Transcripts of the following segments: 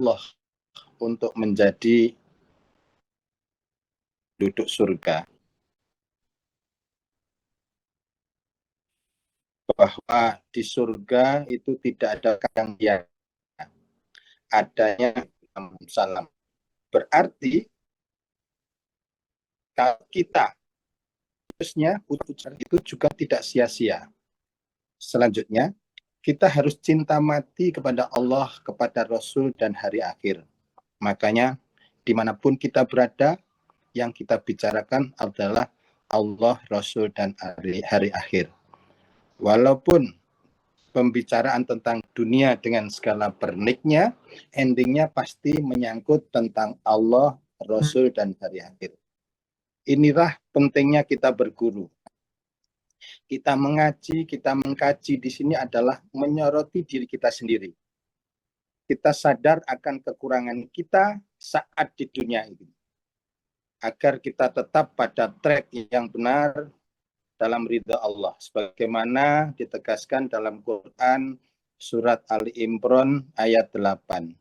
Allah untuk menjadi duduk surga, bahwa di surga itu tidak ada kadang dia, adanya salam. Berarti kalau kita terusnya ucapan itu juga tidak sia-sia. Selanjutnya, kita harus cinta mati kepada Allah, kepada Rasul, dan hari akhir. Makanya, dimanapun kita berada, yang kita bicarakan adalah Allah, Rasul, dan hari akhir. Walaupun pembicaraan tentang dunia dengan segala perniknya, endingnya pasti menyangkut tentang Allah, Rasul, dan hari akhir. Inilah pentingnya kita berguru. Kita mengaji, kita mengkaji di sini adalah menyoroti diri kita sendiri. Kita sadar akan kekurangan kita saat di dunia ini, agar kita tetap pada track yang benar dalam ridha Allah, sebagaimana ditegaskan dalam Quran surat Ali Imran ayat 8.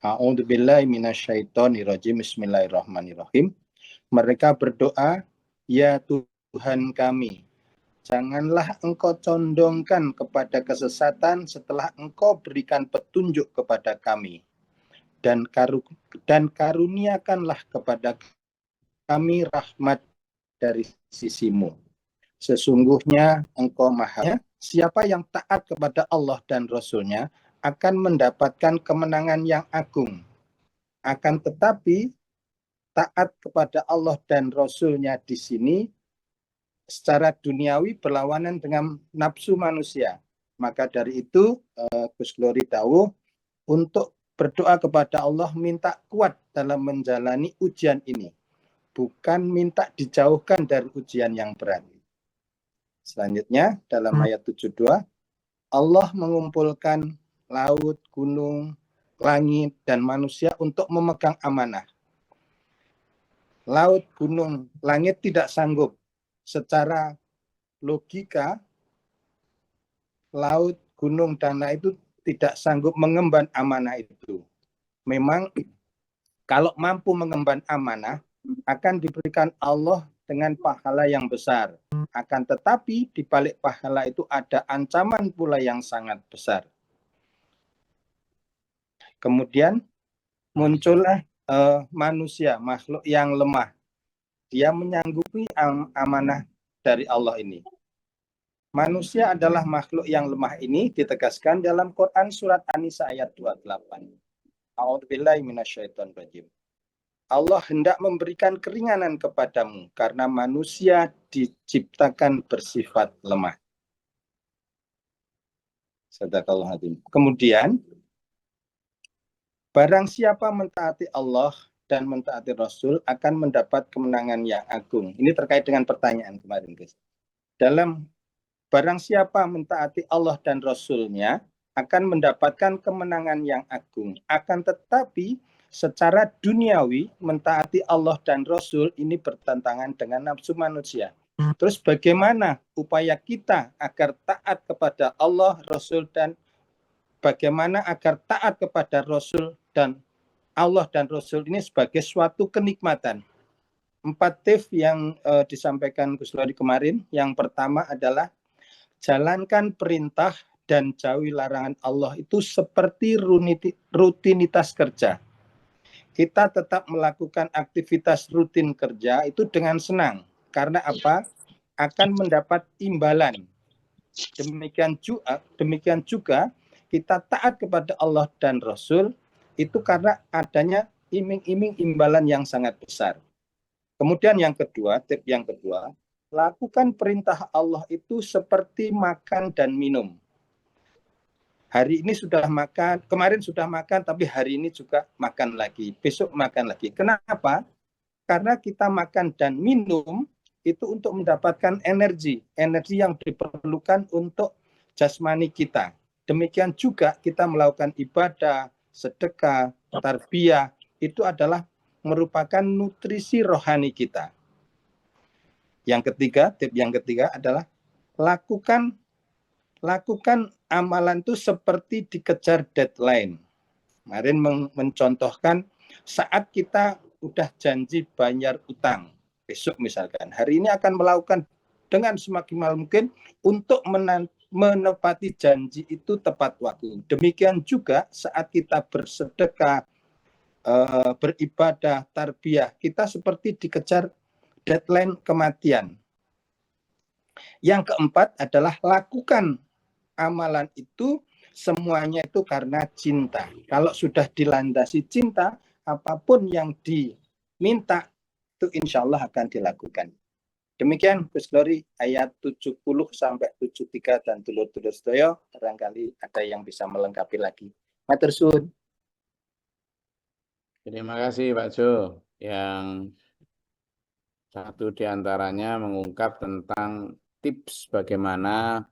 A'udzubillahi minasyaitonirrajim. Bismillahirrahmanirrahim. Mereka berdoa, ya Tuhan kami, janganlah Engkau condongkan kepada kesesatan setelah Engkau berikan petunjuk kepada kami, dan karuniakanlah kepada kami rahmat dari sisimu. Sesungguhnya Engkau Maha. Siapa yang taat kepada Allah dan Rasul-Nya akan mendapatkan kemenangan yang agung. Akan tetapi taat kepada Allah dan Rasul-Nya di sini secara duniawi berlawanan dengan nafsu manusia. Maka dari itu Gus Glori dawuh untuk berdoa kepada Allah minta kuat dalam menjalani ujian ini, bukan minta dijauhkan dari ujian yang berat. Selanjutnya dalam ayat 72, Allah mengumpulkan laut, gunung, langit, dan manusia untuk memegang amanah. Laut, gunung, langit tidak sanggup. Secara logika, laut, gunung, dan itu tidak sanggup mengemban amanah itu. Memang kalau mampu mengemban amanah, akan diberikan Allah dengan pahala yang besar. Akan tetapi di balik pahala itu ada ancaman pula yang sangat besar. Kemudian muncullah manusia, makhluk yang lemah. Dia menyanggupi amanah dari Allah ini. Manusia adalah makhluk yang lemah ini ditegaskan dalam Quran surat An-Nisa ayat 28. A'udzubillahi minasyaitonirrajim. Allah hendak memberikan keringanan kepadamu karena manusia diciptakan bersifat lemah. Sadaqallahul azim. Kemudian, barang siapa mentaati Allah dan mentaati Rasul akan mendapat kemenangan yang agung. Ini terkait dengan pertanyaan kemarin, guys. Dalam barang siapa mentaati Allah dan Rasul-Nya akan mendapatkan kemenangan yang agung. Akan tetapi secara duniawi mentaati Allah dan Rasul ini bertentangan dengan nafsu manusia. Terus bagaimana upaya kita agar taat kepada Allah, Rasul, dan bagaimana agar taat kepada Rasul dan Allah dan Rasul ini sebagai suatu kenikmatan. 4 tips yang disampaikan Gus Lodi kemarin. Yang pertama adalah jalankan perintah dan jauhi larangan Allah itu seperti rutinitas kerja. Kita tetap melakukan aktivitas rutin kerja itu dengan senang. Karena apa? Akan mendapat imbalan. Demikian juga kita taat kepada Allah dan Rasul itu karena adanya iming-iming imbalan yang sangat besar. Kemudian yang kedua, tip yang kedua, lakukan perintah Allah itu seperti makan dan minum. Hari ini sudah makan, kemarin sudah makan, tapi hari ini juga makan lagi, besok makan lagi. Kenapa? Karena kita makan dan minum itu untuk mendapatkan energi yang diperlukan untuk jasmani kita. Demikian juga kita melakukan ibadah, sedekah, tarbiyah, itu adalah merupakan nutrisi rohani kita. Yang ketiga, tip yang ketiga adalah lakukan amalan itu seperti dikejar deadline. Kemarin mencontohkan saat kita udah janji bayar utang, besok misalkan, hari ini akan melakukan dengan semaksimal mungkin untuk menepati janji itu tepat waktu. Demikian juga saat kita bersedekah, beribadah, tarbiyah, kita seperti dikejar deadline kematian. Yang keempat adalah lakukan amalan itu semuanya itu karena cinta. Kalau sudah dilandasi cinta, apapun yang diminta itu insya Allah akan dilakukan. Demikian Gus Glory ayat 70 sampai 73 dan dulur-dulur sedaya, barangkali ada yang bisa melengkapi lagi. Matur suwun. Terima kasih Pak Jo, yang satu diantaranya mengungkap tentang tips bagaimana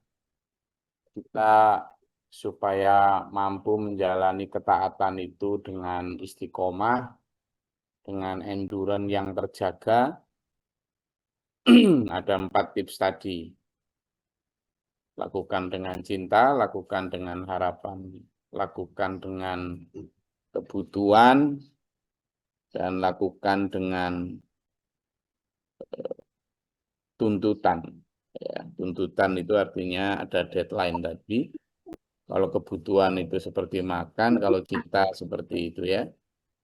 kita supaya mampu menjalani ketaatan itu dengan istiqomah, dengan endurance yang terjaga. Ada 4 tips tadi. Lakukan dengan cinta, lakukan dengan harapan, lakukan dengan kebutuhan, dan lakukan dengan tuntutan. Ya, tuntutan itu artinya ada deadline tadi. Kalau kebutuhan itu seperti makan, kalau cinta seperti itu ya.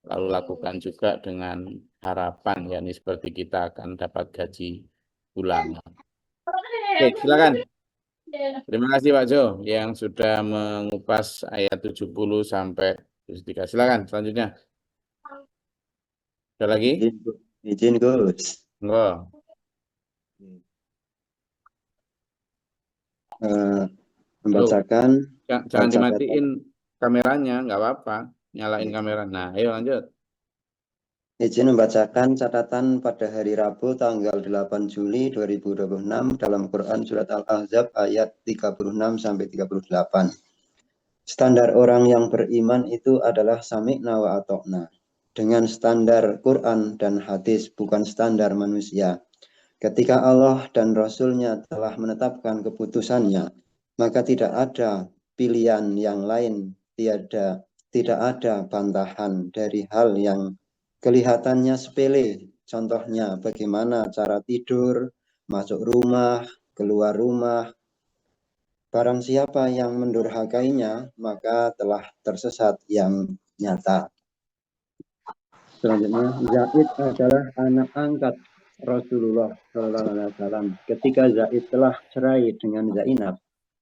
Lalu lakukan juga dengan harapan, yakni seperti kita akan dapat gaji bulanan. Oke, silakan. Terima kasih Pak Jo yang sudah mengupas ayat 70 sampai 73. Silakan selanjutnya. Ada lagi? Izin Gus. Enggak. Membacakan Jangan dimatiin kameranya, nggak apa-apa. Nyalain kamera. Nah, ayo lanjut. Izin membacakan catatan pada hari Rabu tanggal 8 Juli 2026 dalam Quran Surat Al-Ahzab ayat 36 sampai 38. Standar orang yang beriman itu adalah sami'na wa atokna. Dengan standar Quran dan hadis, bukan standar manusia. Ketika Allah dan Rasul-Nya telah menetapkan keputusannya, maka tidak ada pilihan yang lain, tidak ada bantahan dari hal yang kelihatannya sepele. Contohnya bagaimana cara tidur, masuk rumah, keluar rumah. Barang siapa yang mendurhakainya, maka telah tersesat yang nyata. Selanjutnya, Zaid adalah anak angkat Rasulullah SAW. Ketika Zaid telah cerai dengan Zainab,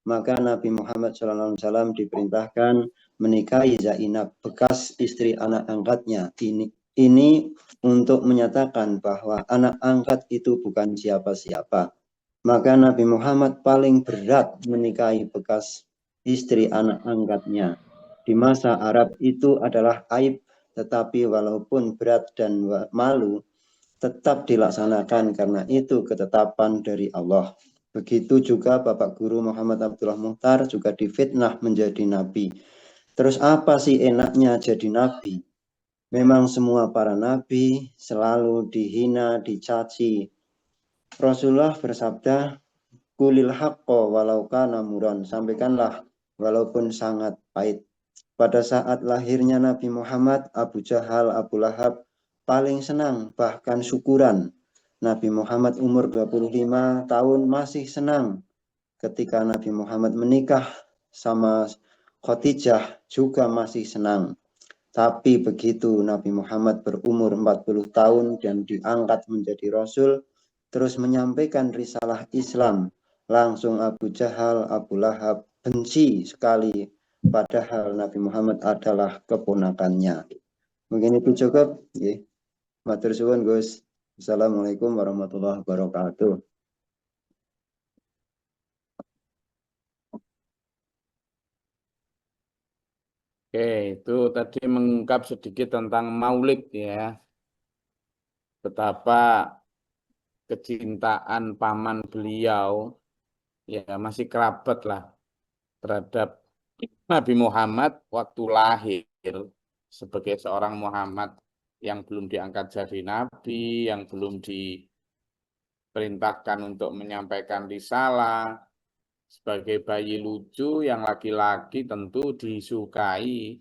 maka Nabi Muhammad SAW diperintahkan menikahi Zainab, bekas istri anak angkatnya. Ini untuk menyatakan bahwa anak angkat itu bukan siapa-siapa. Maka Nabi Muhammad paling berat menikahi bekas istri anak angkatnya. Di masa Arab itu adalah aib, tetapi walaupun berat dan malu, tetap dilaksanakan karena itu ketetapan dari Allah. Begitu juga Bapak Guru Muhammad Abdullah Muhtar juga difitnah menjadi nabi. Terus apa sih enaknya jadi nabi? Memang semua para nabi selalu dihina, dicaci. Rasulullah bersabda, kulil haqqo walau kana muran, sampaikanlah walaupun sangat pahit. Pada saat lahirnya Nabi Muhammad, Abu Jahal, Abu Lahab paling senang, bahkan syukuran. Nabi Muhammad umur 25 tahun masih senang. Ketika Nabi Muhammad menikah sama Khadijah juga masih senang. Tapi begitu Nabi Muhammad berumur 40 tahun dan diangkat menjadi Rasul, terus menyampaikan risalah Islam, langsung Abu Jahal, Abu Lahab benci sekali, padahal Nabi Muhammad adalah keponakannya. Mungkin itu cukup. Matur suwun Gus. Assalamualaikum warahmatullahi wabarakatuh. Oke, itu tadi mengungkap sedikit tentang Maulid ya. Betapa kecintaan paman beliau ya masih kerabat lah terhadap Nabi Muhammad waktu lahir sebagai seorang Muhammad yang belum diangkat jadi nabi, yang belum diperintahkan untuk menyampaikan risalah. Sebagai bayi lucu yang laki-laki tentu disukai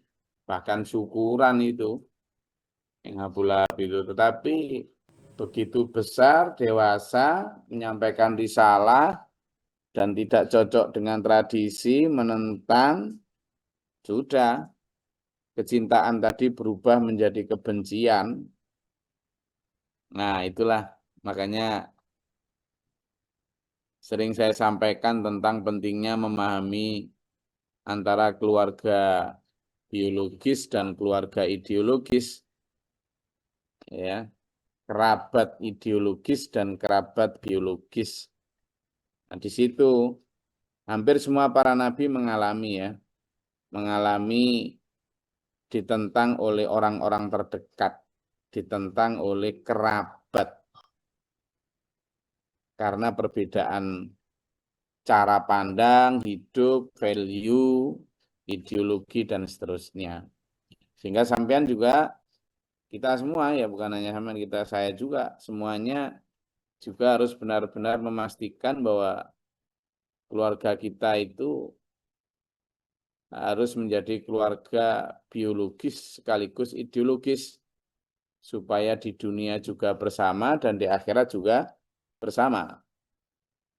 bahkan syukuran itu yang Abu Lahab itu. Tetapi begitu besar, dewasa, menyampaikan risalah dan tidak cocok dengan tradisi, menentang, sudah kecintaan tadi berubah menjadi kebencian. Nah, itulah makanya sering saya sampaikan tentang pentingnya memahami antara keluarga biologis dan keluarga ideologis, ya, kerabat ideologis dan kerabat biologis. Nah, di situ hampir semua para nabi mengalami ditentang oleh orang-orang terdekat, ditentang oleh kerabat karena perbedaan cara pandang, hidup, value, ideologi, dan seterusnya. Sehingga sampean juga, kita semua ya, bukan hanya sampean, kita, saya juga, semuanya juga harus benar-benar memastikan bahwa keluarga kita itu harus menjadi keluarga biologis sekaligus ideologis, supaya di dunia juga bersama dan di akhirat juga bersama.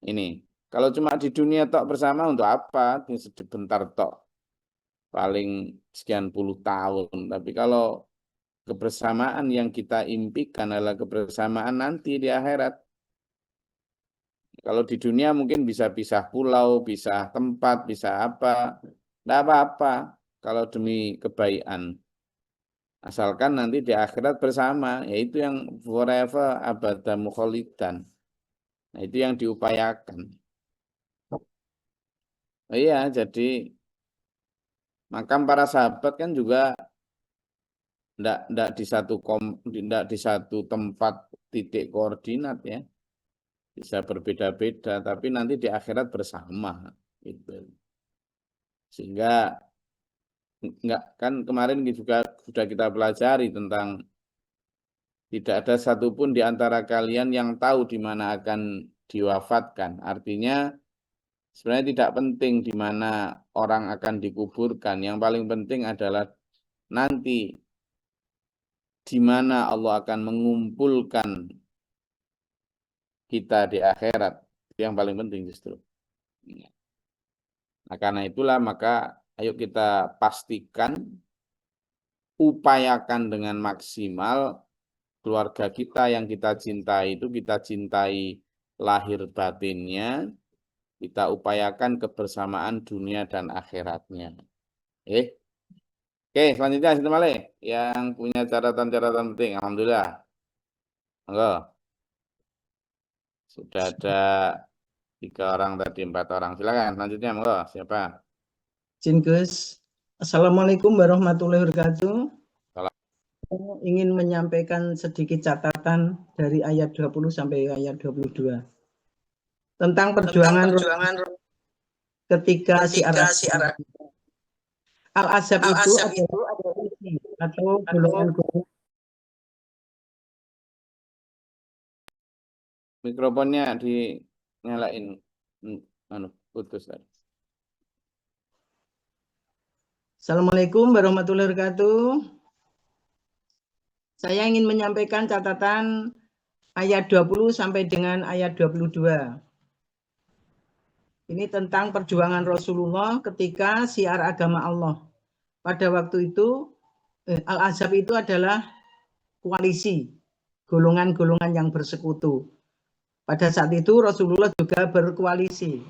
Ini, kalau cuma di dunia tok bersama untuk apa? Sebentar tok, paling sekian puluh tahun. Tapi kalau kebersamaan yang kita impikan adalah kebersamaan nanti di akhirat. Kalau di dunia mungkin bisa pisah pulau, pisah tempat, bisa apa. Tidak apa-apa kalau demi kebaikan. Asalkan nanti di akhirat bersama, yaitu yang forever abada mukholidan. Nah, itu yang diupayakan. Oh iya, jadi makam para sahabat kan juga tidak di satu tempat titik koordinat ya. Bisa berbeda-beda, tapi nanti di akhirat bersama gitu. Sehingga enggak, kan kemarin juga sudah kita pelajari tentang tidak ada satupun di antara kalian yang tahu di mana akan diwafatkan. Artinya sebenarnya tidak penting di mana orang akan dikuburkan. Yang paling penting adalah nanti di mana Allah akan mengumpulkan kita di akhirat. Itu yang paling penting justru. Nah, karena itulah maka ayo kita pastikan, upayakan dengan maksimal keluarga kita yang kita cintai itu kita cintai lahir batinnya, kita upayakan kebersamaan dunia dan akhiratnya. Oke, selanjutnya Sinten Malih yang punya catatan-catatan penting. Alhamdulillah. Monggo. Sudah ada 3 orang tadi, 4 orang. Silakan selanjutnya, monggo. Siapa? Gus. Assalamualaikum warahmatullahi wabarakatuh. Salam. Saya ingin menyampaikan sedikit catatan dari ayat 20 sampai ayat 22. Tentang perjuangan ketika si Al-Ahzab itu ada isi atau golongan-golongan. Mikrofonnya dinyalain. Putus tadi. Assalamualaikum warahmatullahi wabarakatuh. Saya ingin menyampaikan catatan ayat 20 sampai dengan ayat 22. Ini tentang perjuangan Rasulullah ketika syiar agama Allah. Pada waktu itu, Al-Ahzab itu adalah koalisi, golongan-golongan yang bersekutu. Pada saat itu Rasulullah juga berkoalisi.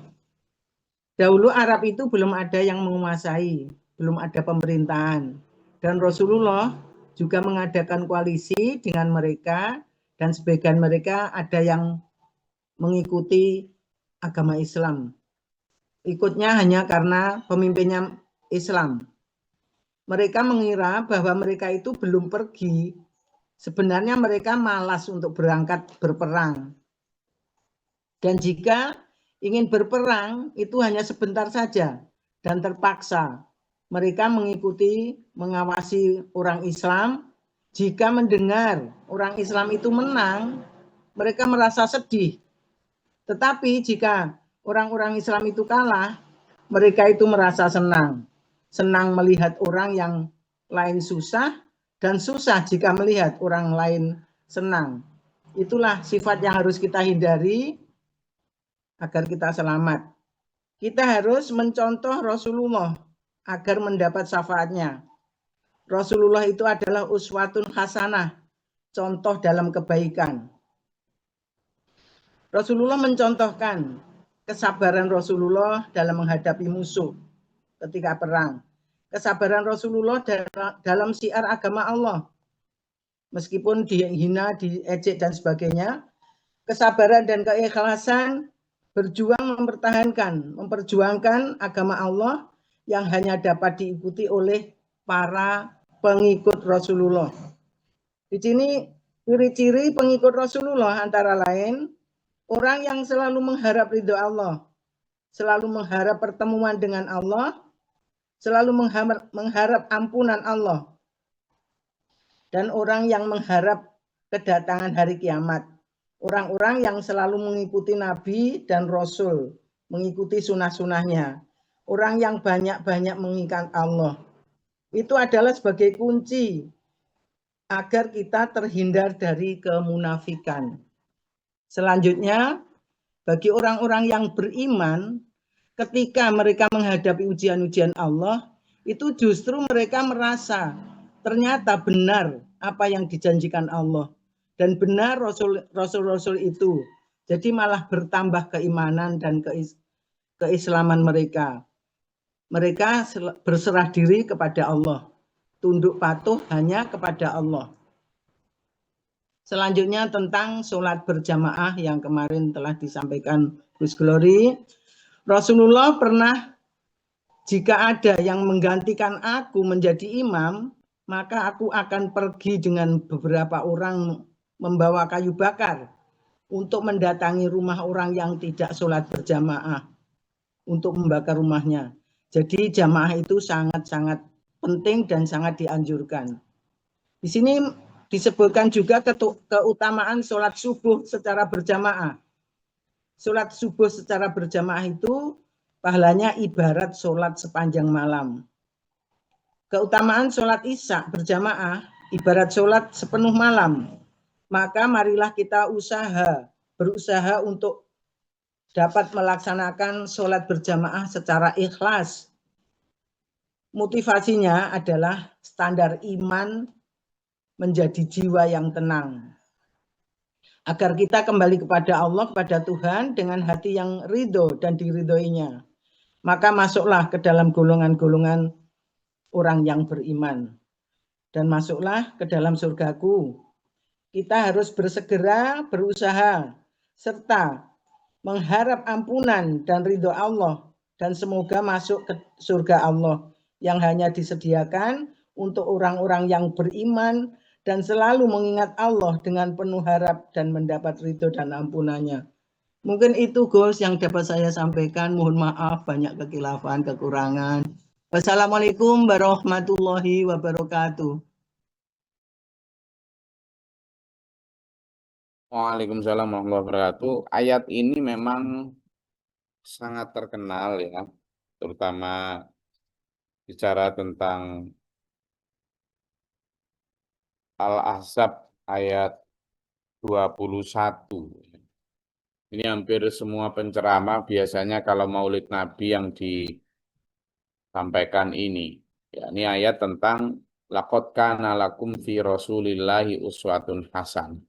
Dahulu Arab itu belum ada yang menguasai, belum ada pemerintahan. Dan Rasulullah juga mengadakan koalisi dengan mereka, dan sebagian mereka ada yang mengikuti agama Islam. Ikutnya hanya karena pemimpinnya Islam. Mereka mengira bahwa mereka itu belum pergi. Sebenarnya mereka malas untuk berangkat berperang. Dan jika ingin berperang itu hanya sebentar saja dan terpaksa. Mereka mengawasi orang Islam. Jika mendengar orang Islam itu menang, mereka merasa sedih. Tetapi jika orang-orang Islam itu kalah, mereka itu merasa senang. Senang melihat orang yang lain susah, dan susah jika melihat orang lain senang. Itulah sifat yang harus kita hindari agar kita selamat. Kita harus mencontoh Rasulullah agar mendapat syafaatnya. Rasulullah itu adalah uswatun hasanah, contoh dalam kebaikan. Rasulullah mencontohkan kesabaran Rasulullah dalam menghadapi musuh ketika perang. Kesabaran Rasulullah dalam syiar agama Allah. Meskipun dihina, diejek dan sebagainya, kesabaran dan keikhlasan berjuang memperjuangkan agama Allah yang hanya dapat diikuti oleh para pengikut Rasulullah. Di sini ciri-ciri pengikut Rasulullah antara lain orang yang selalu mengharap ridho Allah, selalu mengharap pertemuan dengan Allah, selalu mengharap ampunan Allah, dan orang yang mengharap kedatangan hari kiamat. Orang-orang yang selalu mengikuti Nabi dan Rasul, mengikuti sunnah-sunnahnya. Orang yang banyak-banyak mengingat Allah. Itu adalah sebagai kunci agar kita terhindar dari kemunafikan. Selanjutnya, bagi orang-orang yang beriman, ketika mereka menghadapi ujian-ujian Allah, itu justru mereka merasa ternyata benar apa yang dijanjikan Allah. Dan benar Rasul-Rasul itu. Jadi malah bertambah keimanan dan keislaman mereka. Mereka berserah diri kepada Allah. Tunduk patuh hanya kepada Allah. Selanjutnya tentang sholat berjamaah yang kemarin telah disampaikan Gus Glory. Rasulullah pernah, jika ada yang menggantikan aku menjadi imam, maka aku akan pergi dengan beberapa orang membawa kayu bakar untuk mendatangi rumah orang yang tidak sholat berjamaah untuk membakar rumahnya. Jadi jamaah itu sangat-sangat penting dan sangat dianjurkan. Di sini disebutkan juga keutamaan sholat subuh secara berjamaah. Sholat subuh secara berjamaah itu pahalanya ibarat sholat sepanjang malam. Keutamaan sholat isya berjamaah ibarat sholat sepenuh malam. Maka marilah kita berusaha untuk dapat melaksanakan sholat berjamaah secara ikhlas. Motivasinya adalah standar iman menjadi jiwa yang tenang. Agar kita kembali kepada Allah, kepada Tuhan dengan hati yang ridho dan diridhoinya. Maka masuklah ke dalam golongan-golongan orang yang beriman. Dan masuklah ke dalam surgaku. Kita harus bersegera berusaha serta mengharap ampunan dan ridho Allah dan semoga masuk ke surga Allah yang hanya disediakan untuk orang-orang yang beriman dan selalu mengingat Allah dengan penuh harap dan mendapat ridho dan ampunannya. Mungkin itu Gus yang dapat saya sampaikan. Mohon maaf banyak kekhilafan, kekurangan. Wassalamualaikum warahmatullahi wabarakatuh. Waalaikumsalam warahmatullahi wabarakatuh. Ayat ini memang sangat terkenal ya, terutama bicara tentang Al-Ahzab ayat 21. Ini hampir semua penceramah biasanya kalau Maulid Nabi yang disampaikan ini. Ya, ini ayat tentang laqad kana lakum fi Rasulillahi uswatun hasanah.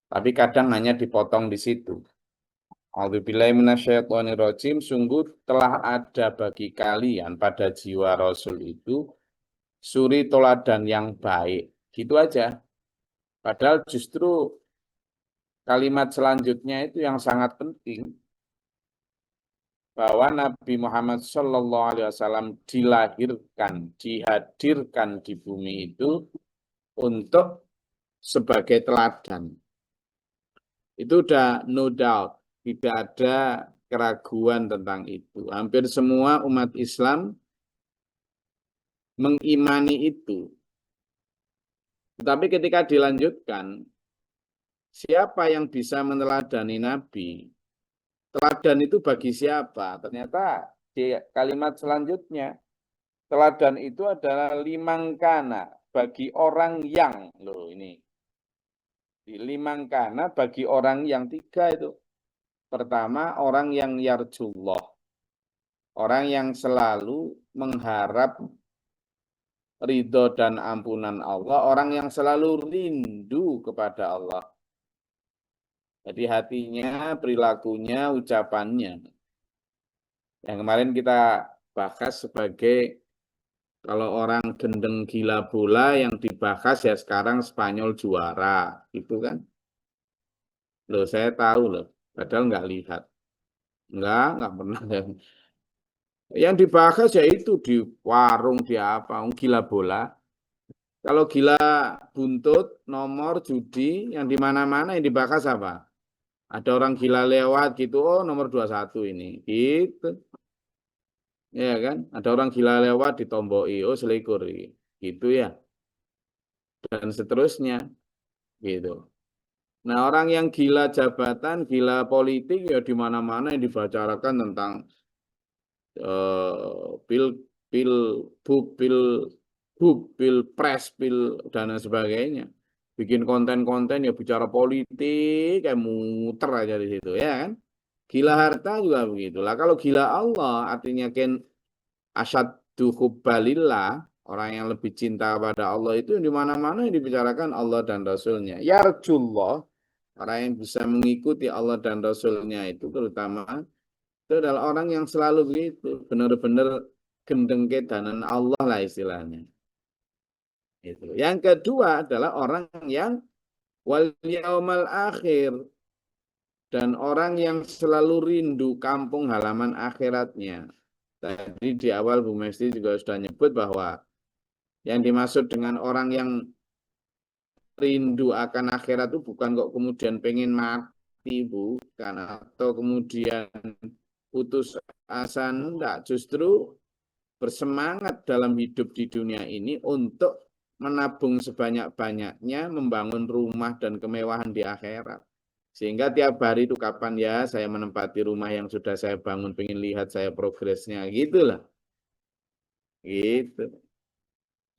Tapi kadang hanya dipotong di situ. A'udzubillahi minasyaitonirrajim, sungguh telah ada bagi kalian pada jiwa Rasul itu suri toladan yang baik. Gitu aja. Padahal justru kalimat selanjutnya itu yang sangat penting. Bahwa Nabi Muhammad SAW dihadirkan di bumi itu untuk sebagai teladan. Itu udah no doubt, tidak ada keraguan tentang itu. Hampir semua umat Islam mengimani itu. Tetapi ketika dilanjutkan, siapa yang bisa meneladani Nabi? Teladan itu bagi siapa? Ternyata di kalimat selanjutnya, Teladan itu adalah limangkana bagi orang yang, loh ini. Limangkana bagi orang yang 3 itu. Pertama, orang yang yarjullah. Orang yang selalu mengharap ridho dan ampunan Allah. Orang yang selalu rindu kepada Allah. Jadi hatinya, perilakunya, ucapannya. Yang kemarin kita bahas sebagai kalau orang gendeng gila bola yang dibahas ya sekarang Spanyol juara, gitu kan? Loh, saya tahu loh, padahal nggak lihat. Nggak pernah. Yang dibahas ya itu di warung, di apa, gila bola. Kalau gila buntut, nomor, judi, yang di mana-mana yang dibahas apa? Ada orang gila lewat gitu, oh nomor 21 ini, gitu. Ya kan? Ada orang gila lewat ditomboi, oh selikur, gitu ya. Dan seterusnya, gitu. Nah, orang yang gila jabatan, gila politik ya di mana-mana yang dibicarakan tentang pil pil pres, pil dan lain sebagainya. Bikin konten-konten ya bicara politik kayak muter aja di situ ya kan. Gila harta juga begitu. Lah kalau gila Allah artinya asyaddu hubbalillah, orang yang lebih cinta kepada Allah itu di mana-mana yang dibicarakan Allah dan Rasulnya. Yarjullah, orang yang bisa mengikuti Allah dan Rasulnya itu terutama itu adalah orang yang selalu begitu, benar-benar gendeng kedanan Allah lah istilahnya. Itu. Yang kedua adalah orang yang wal yaumal akhir, dan orang yang selalu rindu kampung halaman akhiratnya. Tadi di awal Bu Mesti juga sudah nyebut bahwa yang dimaksud dengan orang yang rindu akan akhirat itu bukan kok kemudian pengen mati, bukan, atau kemudian putus asa, enggak, justru bersemangat dalam hidup di dunia ini untuk menabung sebanyak-banyaknya, membangun rumah dan kemewahan di akhirat. Sehingga tiap hari itu kapan ya saya menempati rumah yang sudah saya bangun, pengen lihat saya progresnya, gitulah. Gitu.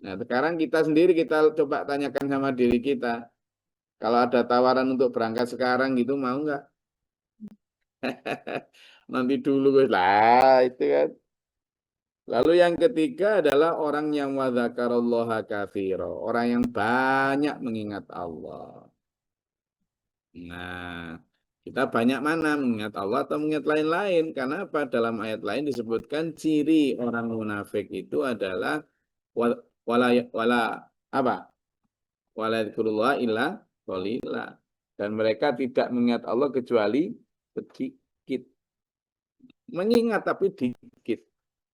Nah, sekarang kita sendiri kita coba tanyakan sama diri kita. Kalau ada tawaran untuk berangkat sekarang gitu mau nggak? Nanti dulu lah itu kan. Lalu yang ketiga adalah orang yang wadzakarallaha katsira, orang yang banyak mengingat Allah. Nah, kita banyak mana mengingat Allah atau mengingat lain-lain? Karena apa? Dalam ayat lain disebutkan ciri orang munafik itu adalah wala apa? Wala dzikrullah illa qalila. Dan mereka tidak mengingat Allah kecuali sedikit. Mengingat tapi dikit.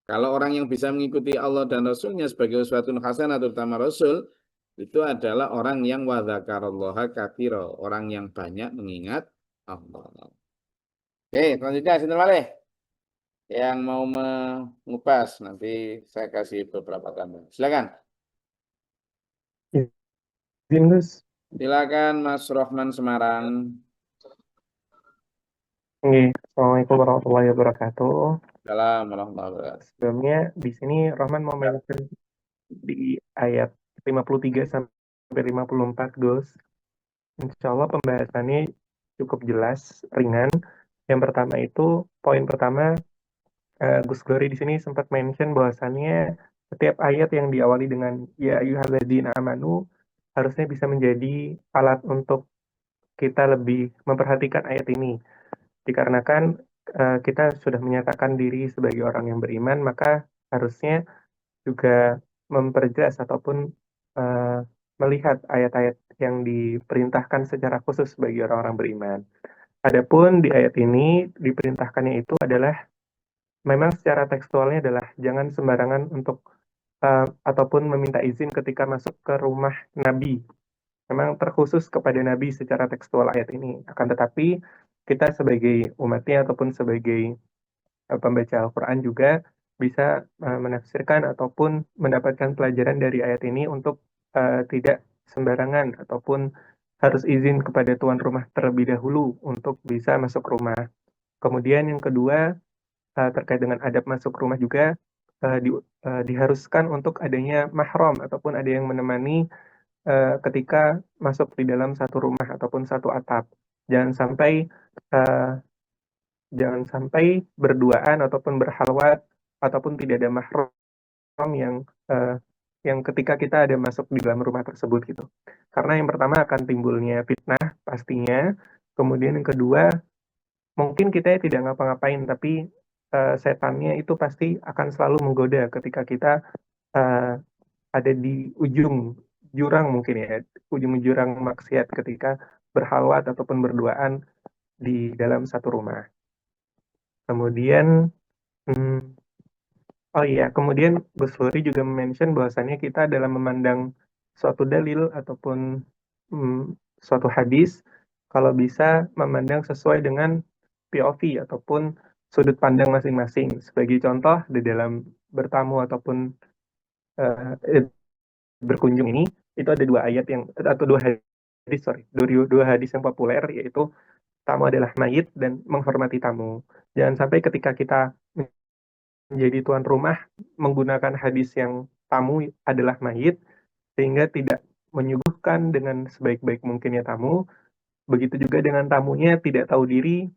Kalau orang yang bisa mengikuti Allah dan Rasulnya sebagai uswatun hasanah terutama Rasul, itu adalah orang yang wadzakarallaha katsira, orang yang banyak mengingat Allah. Oke, selanjutnya sinten malih yang mau mengupas, nanti saya kasih beberapa gambar. Silakan. Izin, Gus. Silakan Mas Rohman Semarang. Assalamualaikum warahmatullahi wabarakatuh. Assalamualaikum warahmatullahi wabarakatuh. Sebelumnya di sini Rahman mau mention di ayat 53 sampai 54, Gus. Insya Allah pembahasannya cukup jelas, ringan. Yang pertama itu, poin pertama, Gus Glory di sini sempat mention bahwasannya setiap ayat yang diawali dengan ya ayyuhalladzina amanu harusnya bisa menjadi alat untuk kita lebih memperhatikan ayat ini. Dikarenakan kita sudah menyatakan diri sebagai orang yang beriman, maka harusnya juga memperjelas ataupun melihat ayat-ayat yang diperintahkan secara khusus bagi orang-orang beriman. Adapun di ayat ini diperintahkannya itu adalah memang secara tekstualnya adalah jangan sembarangan untuk ataupun meminta izin ketika masuk ke rumah Nabi. Memang terkhusus kepada Nabi secara tekstual ayat ini. Akan tetapi kita sebagai umatnya ataupun sebagai pembaca Al-Quran juga bisa menafsirkan ataupun mendapatkan pelajaran dari ayat ini untuk tidak sembarangan ataupun harus izin kepada tuan rumah terlebih dahulu untuk bisa masuk rumah. Kemudian yang kedua terkait dengan adab masuk rumah juga, diharuskan untuk adanya mahram ataupun ada yang menemani ketika masuk di dalam satu rumah ataupun satu atap. Uh, jangan sampai berduaan ataupun berhalwat ataupun tidak ada mahram yang ketika kita ada masuk di dalam rumah tersebut gitu. Karena yang pertama akan timbulnya fitnah pastinya. Kemudian yang kedua, mungkin kita tidak ngapa-ngapain, tapi setannya itu pasti akan selalu menggoda ketika kita ada di ujung jurang mungkin ya, ujung jurang maksiat ketika berhalwat ataupun berduaan di dalam satu rumah. Kemudian, oh iya, kemudian Gus Flori juga mention bahwasannya kita dalam memandang suatu dalil ataupun suatu hadis, kalau bisa memandang sesuai dengan POV ataupun sudut pandang masing-masing. Sebagai contoh, di dalam bertamu ataupun berkunjung ini, itu ada dua ayat atau dua hadis yang populer, yaitu tamu adalah mayit dan menghormati tamu. Jangan sampai ketika kita menjadi tuan rumah menggunakan hadis yang tamu adalah mayit, sehingga tidak menyuguhkan dengan sebaik-baik mungkinnya tamu. Begitu juga dengan tamunya tidak tahu diri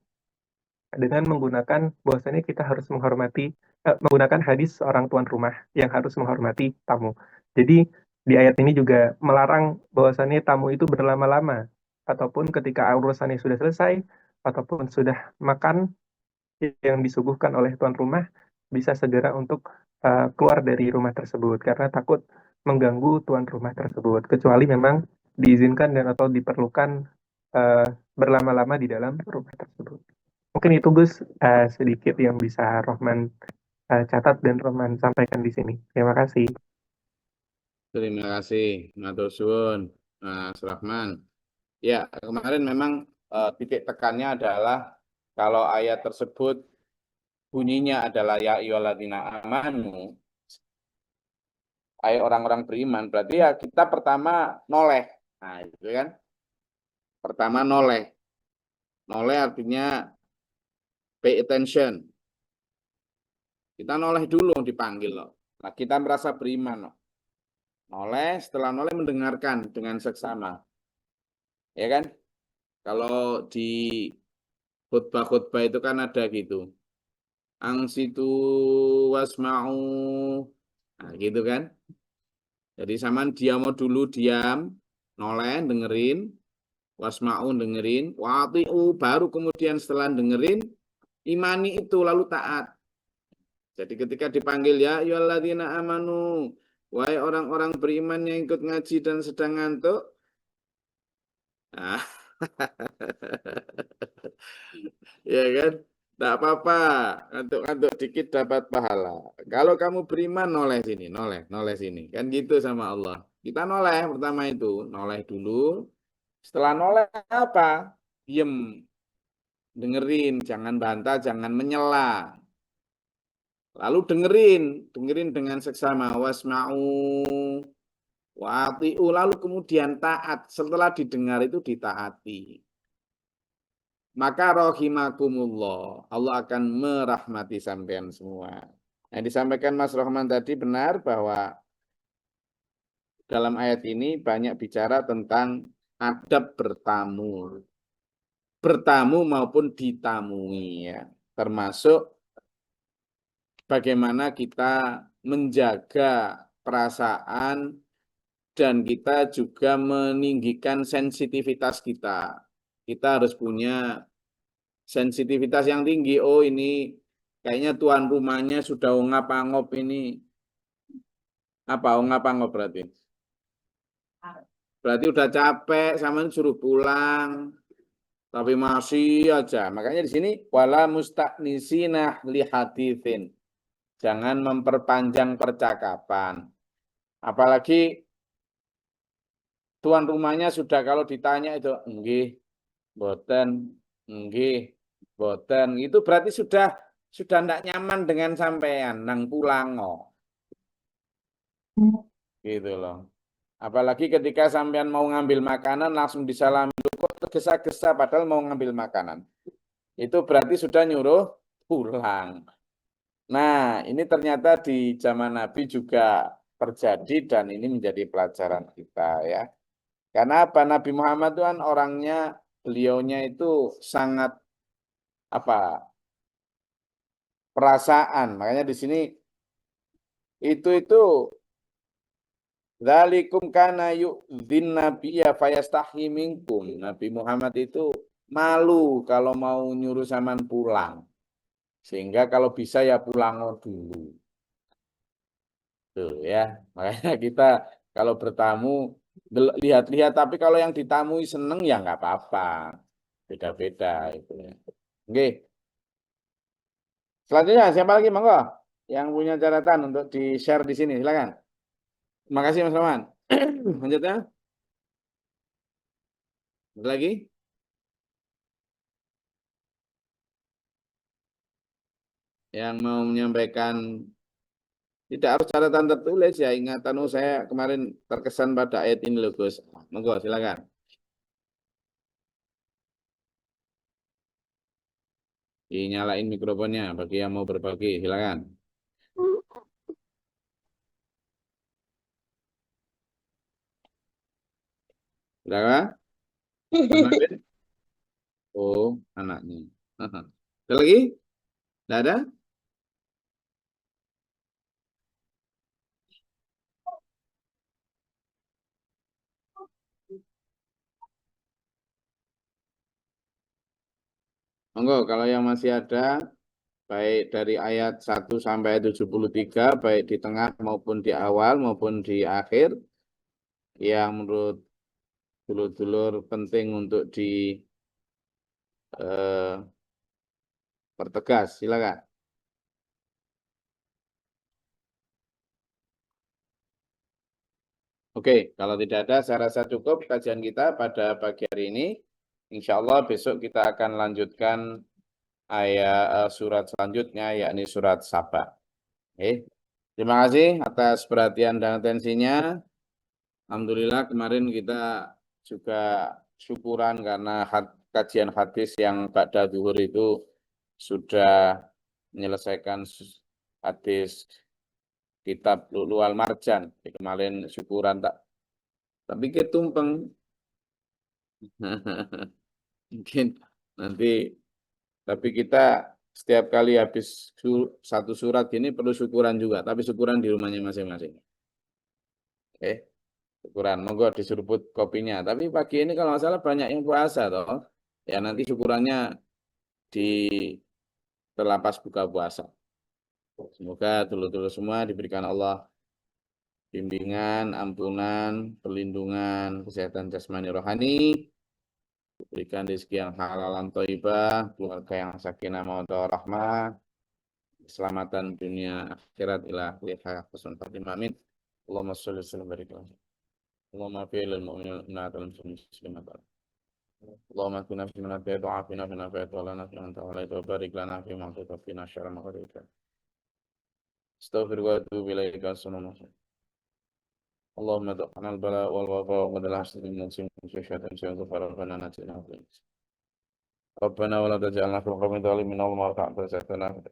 dengan menggunakan bahwasanya kita harus menggunakan hadis seorang tuan rumah yang harus menghormati tamu. Jadi di ayat ini juga melarang bahwasanya tamu itu berlama-lama, ataupun ketika urusannya sudah selesai ataupun sudah makan yang disuguhkan oleh tuan rumah, bisa segera untuk keluar dari rumah tersebut karena takut mengganggu tuan rumah tersebut, kecuali memang diizinkan dan atau diperlukan berlama-lama di dalam rumah tersebut. Mungkin itu Gus sedikit yang bisa Rohman catat dan Rohman sampaikan di sini. Terima kasih. Terima kasih, matur suwun, Mas Rahman. Ya, kemarin memang titik tekannya adalah kalau ayat tersebut bunyinya adalah ya ayyuhalladzina amanu, ayat orang-orang beriman, berarti ya kita pertama noleh. Nah, itu kan. Pertama noleh. Noleh artinya pay attention. Kita noleh dulu dipanggil loh. Nah, kita merasa beriman loh. Noleh, setelah noleh mendengarkan dengan seksama. Ya kan? Kalau di khutbah-khutbah itu kan ada gitu. Angsitu wasma'u. Nah, gitu kan? Jadi sama dia mau dulu diam, noleh, dengerin, wasma'u dengerin, wati'u baru kemudian setelah dengerin, imani itu lalu taat. Jadi ketika dipanggil ya ayyuhalladzina amanu, wahai orang-orang beriman yang ikut ngaji dan sedang ngantuk. Nah, ya kan? Tidak apa-apa, ngantuk-ngantuk dikit dapat pahala. Kalau kamu beriman, noleh sini, noleh sini. Kan gitu sama Allah. Kita noleh pertama itu, noleh dulu. Setelah noleh apa? Diem, dengerin, jangan bantah, jangan menyela. Lalu dengerin dengan seksama. Wasma'u, wa'ati'u, lalu kemudian taat. Setelah didengar itu ditaati. Maka rahimakumullah, Allah akan merahmati sampean semua. Yang disampaikan Mas Rahman tadi benar bahwa dalam ayat ini banyak bicara tentang adab bertamu. Bertamu maupun ditamui ya. Termasuk bagaimana kita menjaga perasaan dan kita juga meninggikan sensitivitas kita. Kita harus punya sensitivitas yang tinggi. Oh ini kayaknya tuan rumahnya sudah ongap-angop ini. Apa ongap-angop berarti? Berarti udah capek, sama suruh pulang. Tapi masih aja. Makanya di sini wala mustaqnisina li haditsin. Jangan memperpanjang percakapan. Apalagi tuan rumahnya sudah kalau ditanya itu nggih, boten, nggih, boten. Itu berarti sudah tidak nyaman dengan sampean nang pulang kok. Gitu loh. Apalagi ketika sampean mau ngambil makanan langsung disalami kok tergesa-gesa padahal mau ngambil makanan. Itu berarti sudah nyuruh pulang. Nah, ini ternyata di zaman Nabi juga terjadi dan ini menjadi pelajaran kita ya. Karena apa? Nabi Muhammad itu kan orangnya, beliaunya itu sangat apa? Perasaan. Makanya di sini itu dzalikum kana yu'dzin nabiyya fayastahi minkum. Nabi Muhammad itu malu kalau mau nyuruh zaman pulang. Sehingga kalau bisa ya pulang dulu. Tuh ya. Makanya kita kalau bertamu lihat-lihat, tapi kalau yang ditamui seneng ya nggak apa-apa. Beda-beda itu ya. Oke. Selanjutnya siapa lagi monggo yang punya catatan untuk di-share di sini silakan. Terima kasih Mas Roman. Lanjutnya. Ada lagi? Yang mau menyampaikan, tidak harus catatan tertulis ya, ingatan saya kemarin terkesan pada ayat ini loh Gus. Monggo silakan. Dinyalain mikrofonnya bagi yang mau berbagi silakan. Silakan. Oh, anaknya. Ada lagi? Tidak ada? Monggo, kalau yang masih ada, baik dari ayat 1 sampai 73, baik di tengah maupun di awal maupun di akhir, yang menurut dulur-dulur penting untuk dipertegas, silakan. Oke, kalau tidak ada, saya rasa cukup kajian kita pada pagi hari ini. Insya Allah besok kita akan lanjutkan ayat surat selanjutnya, yakni surat Saba. Oke. Terima kasih atas perhatian dan atensinya. Alhamdulillah kemarin kita juga syukuran karena kajian hadis yang pada zuhur itu sudah menyelesaikan hadis kitab Lu'lu'al Marjan. Kemarin syukuran tak, tapi ketumpeng. Mungkin nanti, tapi kita setiap kali habis satu surat ini perlu syukuran juga, tapi syukuran di rumahnya masing-masing. Oke, syukuran. Monggo diseruput kopinya. Tapi pagi ini kalau nggak salah banyak yang puasa toh. Ya nanti syukurannya di terlapas buka puasa. Semoga dulu-dulu semua diberikan Allah bimbingan, ampunan, perlindungan, kesehatan jasmani rohani, berikan rezeki yang halalan thayyibah, keluarga yang sakinah mawaddah rahmah, keselamatan dunia akhirat ila akhir husnul khatimah. Amin. Allahumma sholli wa sallim wa barik alaihi. Allahumma fil mu'minin wal mu'minat wal muslimin. Allahumma kunna fi man hadayt wa afina fi man afayt wa lana fi man tawallayt wa barik lana fi ma atayt wa qina syarra ma qadayt. Astaghfiruka wa atubu ilaika. اللهم ادقنا البلاء والوباء وقد الحسد من نفسي من شيشة شيئا فربنا نتنا ربنا ولا تجعلنا في القوم الظالمين اللهم ارفع درجاتنا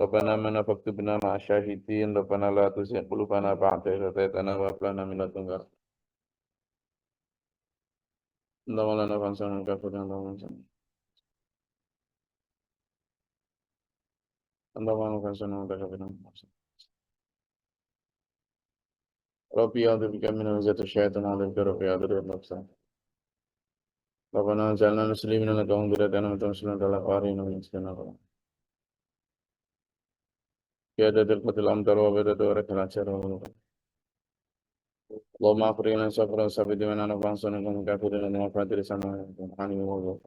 ربنا من فاكتبنا مع الشاهدين ربنا لا تزغ قلوبنا بعد إذ هديتنا وهب لنا من لدنك رحمة اللهم لنا فانصرنا الكافرين اللهم انصرنا اللهم فانصرنا الكافرين ربي أعوذ بك من همزة الشياطين وأعوذ بك ربي أعوذ بك ربنا اجعلنا مسلمين لك ومن ذريتنا أمة مسلمة لك وأرنا من مسلمنا في عدد القتل الأمطار وبدد ورك الأشهر اللهم اغفر لنا سفر وسبت من أنا فانصرنا من كافرين وفاتر سماء سبحانه وتعالى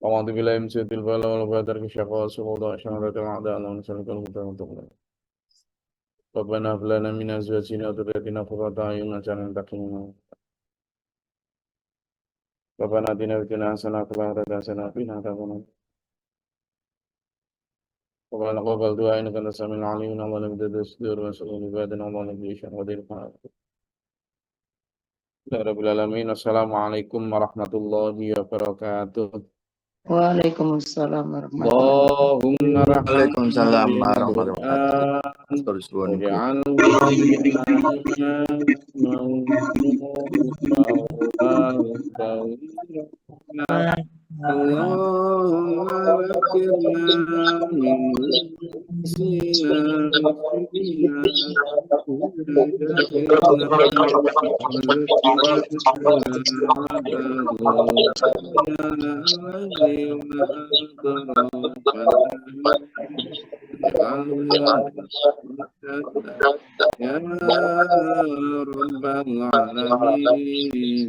أعوذ بالله من شر البلاء والقدر الشقاء والسوء شهادة الأعداء اللهم نسألك الهدى والتقى ربنا هب لنا من أزواجنا وذريتنا قرة أعين واجعلنا للمتقين ربنا آتنا في الدنيا حسنة وفي الآخرة حسنة وقنا عذاب النار ربنا تقبل دعاء إنك أنت السميع العليم اللهم امدد الصدور وانصر عبادنا اللهم نبي شر ودين يا رب العالمين. Assalamualaikum warahmatullahi wabarakatuh. Waalaikumsalam warahmatullahi Allahumma Waalaikumsalam rahmatan warahmatullahi wabarakatuh. Terus Allahumma zakirna min sina ya rabbal alamin.